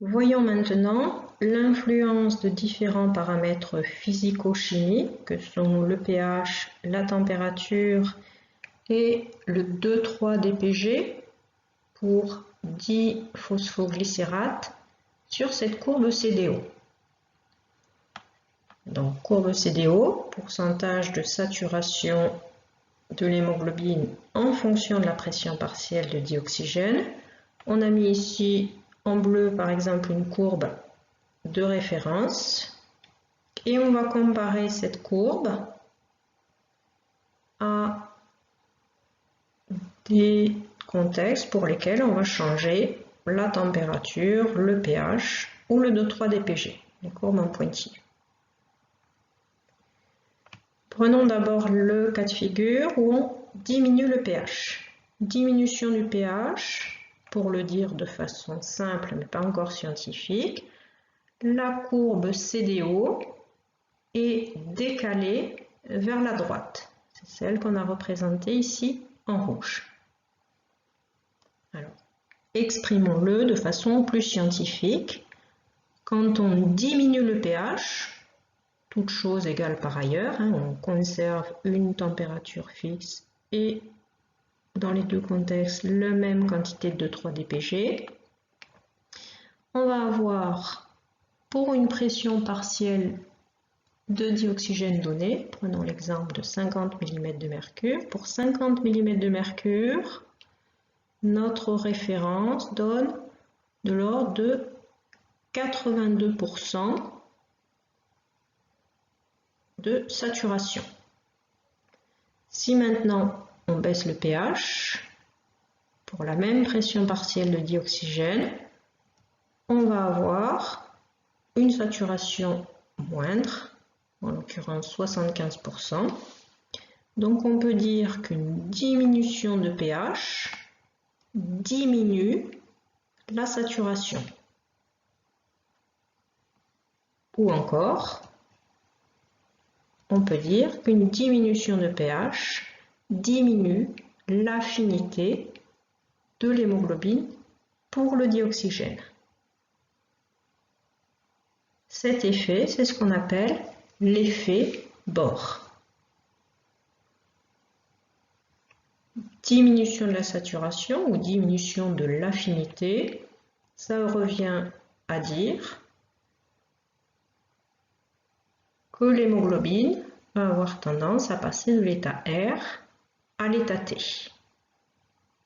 Voyons maintenant l'influence de différents paramètres physico-chimiques que sont le pH, la température et le 2,3-DPG pour diphosphoglycérate sur cette courbe CDO. Donc courbe CDO, pourcentage de saturation de l'hémoglobine en fonction de la pression partielle de dioxygène. On a mis ici en bleu par exemple une courbe de référence et on va comparer cette courbe à des contextes pour lesquels on va changer la température, le pH ou le 2,3-DPG, les courbes en pointillés. Prenons d'abord le cas de figure où on diminue le pH. Diminution du pH, pour le dire de façon simple mais pas encore scientifique, la courbe CDO est décalée vers la droite. C'est celle qu'on a représentée ici en rouge. Alors, exprimons-le de façon plus scientifique. Quand on diminue le pH, toute chose égale par ailleurs, on conserve une température fixe et dans les deux contextes la même quantité de 2,3-DPG. On va avoir pour une pression partielle de dioxygène donnée, prenons l'exemple de 50 mm de mercure. Pour 50 mm de mercure, notre référence donne de l'ordre de 82% de saturation. Si maintenant on baisse le pH, pour la même pression partielle de dioxygène, on va avoir une saturation moindre, en l'occurrence 75%. Donc on peut dire qu'une diminution de pH diminue la saturation. Ou encore, on peut dire qu'une diminution de pH diminue l'affinité de l'hémoglobine pour le dioxygène. Cet effet, c'est ce qu'on appelle l'effet Bohr. Diminution de la saturation ou diminution de l'affinité, ça revient à dire que l'hémoglobine va avoir tendance à passer de l'état R à l'état T.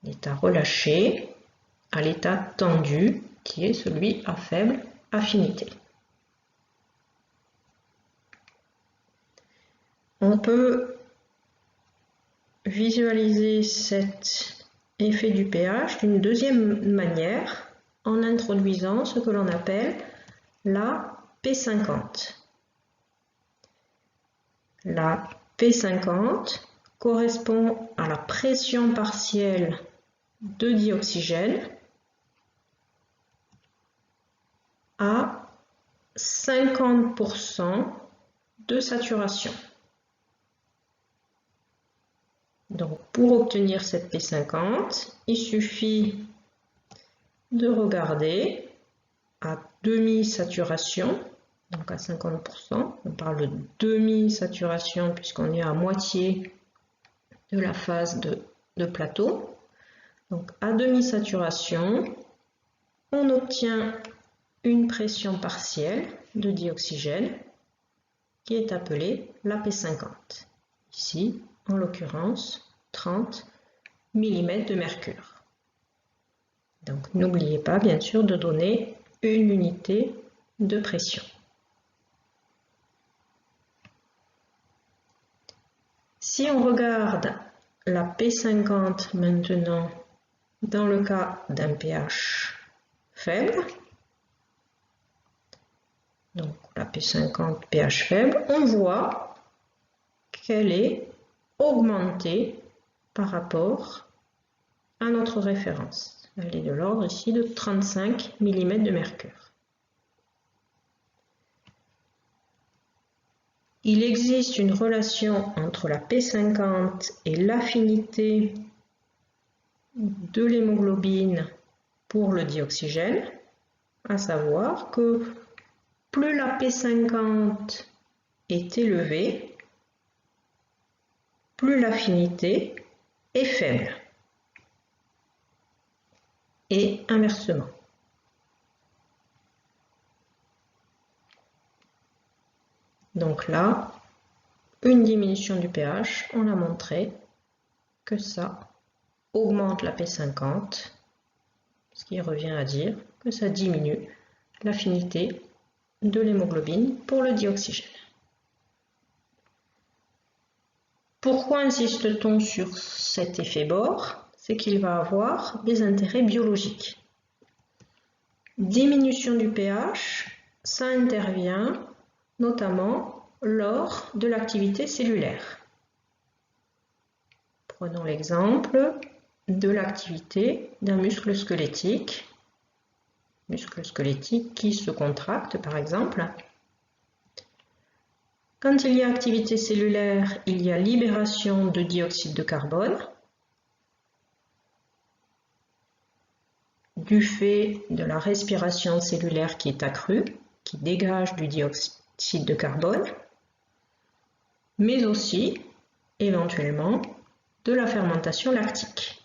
L'état relâché à l'état tendu, qui est celui à faible affinité. On peut visualiser cet effet du pH d'une deuxième manière en introduisant ce que l'on appelle la P50. La P50 correspond à la pression partielle de dioxygène à 50% de saturation. Donc, pour obtenir cette P50, il suffit de regarder à demi-saturation, donc à 50%. On parle de demi-saturation puisqu'on est à moitié de la phase de plateau. Donc, à demi-saturation, on obtient une pression partielle de dioxygène qui est appelée la P50. Ici, en l'occurrence, 30 mm de mercure. Donc, n'oubliez pas, bien sûr, de donner une unité de pression. Si on regarde la P50 maintenant dans le cas d'un pH faible, donc la P50 pH faible, on voit qu'elle est augmentée par rapport à notre référence. Elle est de l'ordre ici de 35 mm de mercure. Il existe une relation entre la P50 et l'affinité de l'hémoglobine pour le dioxygène. à savoir que plus la P50 est élevée, plus l'affinité est faible. Et inversement. Donc là, une diminution du pH, on a montré que ça augmente la P50, ce qui revient à dire que ça diminue l'affinité de l'hémoglobine pour le dioxygène. Pourquoi insiste-t-on sur cet effet bord? C'est qu'il va avoir des intérêts biologiques. Diminution du pH, ça intervient notamment lors de l'activité cellulaire. Prenons l'exemple de l'activité d'un muscle squelettique qui se contracte par exemple. Quand il y a activité cellulaire, il y a libération de dioxyde de carbone du fait de la respiration cellulaire qui est accrue, qui dégage du dioxyde de carbone, mais aussi éventuellement de la fermentation lactique.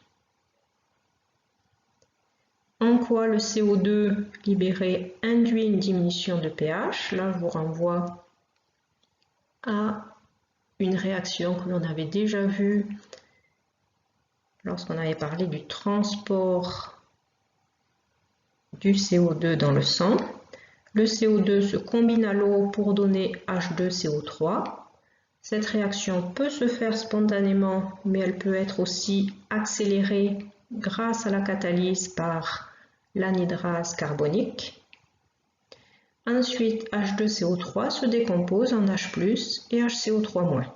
En quoi le CO2 libéré induit une diminution de pH? Là, je vous renvoie à une réaction que l'on avait déjà vue lorsqu'on avait parlé du transport du CO2 dans le sang. Le CO2 se combine à l'eau pour donner H2CO3. Cette réaction peut se faire spontanément, mais elle peut être aussi accélérée grâce à la catalyse par l'anhydrase carbonique. Ensuite, H2CO3 se décompose en H+ et HCO3-.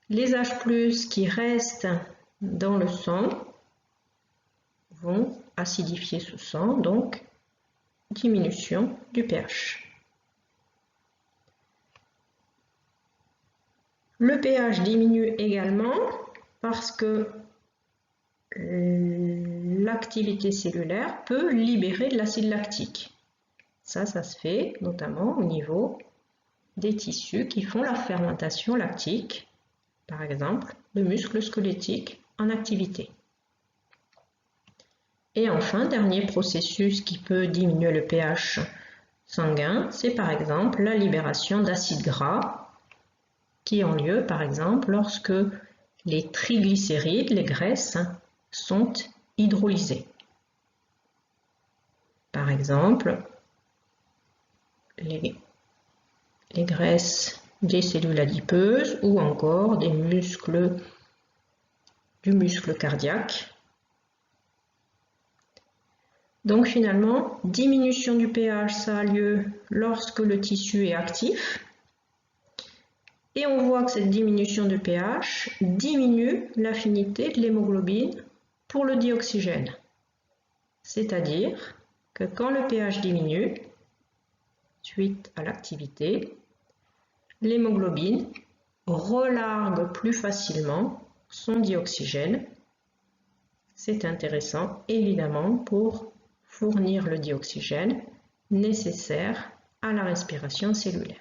Les H+ qui restent dans le sang vont acidifier ce sang, donc diminution du pH. Le pH diminue également parce que l'activité cellulaire peut libérer de l'acide lactique. Ça se fait notamment au niveau des tissus qui font la fermentation lactique, par exemple le muscle squelettique en activité. Et enfin, dernier processus qui peut diminuer le pH sanguin, c'est par exemple la libération d'acides gras qui ont lieu par exemple lorsque les triglycérides, les graisses, sont hydrolysées. Par exemple, les graisses des cellules adipeuses ou encore du muscle cardiaque. Donc finalement, diminution du pH, ça a lieu lorsque le tissu est actif. Et on voit que cette diminution de pH diminue l'affinité de l'hémoglobine pour le dioxygène. C'est-à-dire que quand le pH diminue, suite à l'activité, l'hémoglobine relargue plus facilement son dioxygène. C'est intéressant évidemment pour fournir le dioxygène nécessaire à la respiration cellulaire.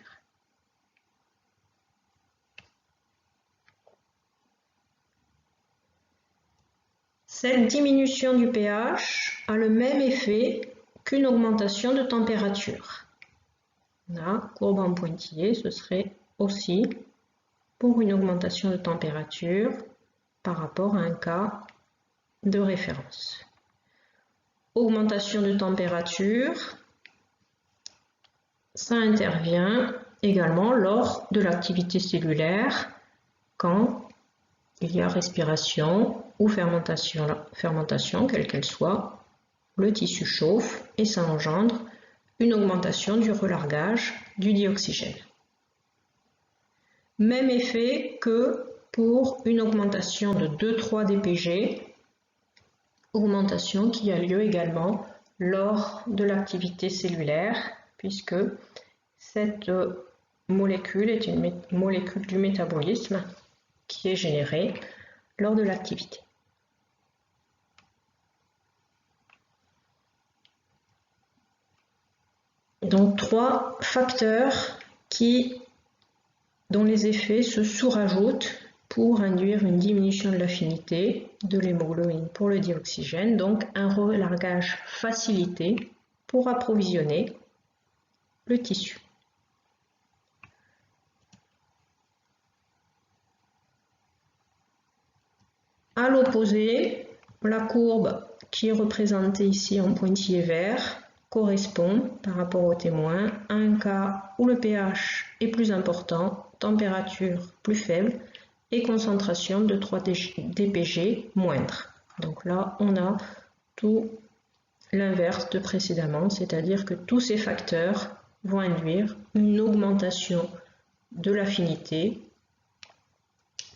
Cette diminution du pH a le même effet qu'une augmentation de température. Là, courbe en pointillé, ce serait aussi pour une augmentation de température par rapport à un cas de référence. Augmentation de température, ça intervient également lors de l'activité cellulaire quand il y a respiration ou fermentation, quelle qu'elle soit, le tissu chauffe et ça engendre une augmentation du relargage du dioxygène. Même effet que pour une augmentation de 2,3 dPg, augmentation qui a lieu également lors de l'activité cellulaire, puisque cette molécule est une molécule du métabolisme qui est générée lors de l'activité. Donc 3 facteurs dont les effets se sous-rajoutent pour induire une diminution de l'affinité de l'hémoglobine pour le dioxygène, donc un relargage facilité pour approvisionner le tissu. À l'opposé, la courbe qui est représentée ici en pointillé vert correspond par rapport au témoin à un cas où le pH est plus important, température plus faible et concentration de 3 dPg moindre. Donc là, on a tout l'inverse de précédemment, c'est-à-dire que tous ces facteurs vont induire une augmentation de l'affinité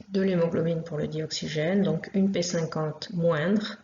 de l'hémoglobine pour le dioxygène, donc une P50 moindre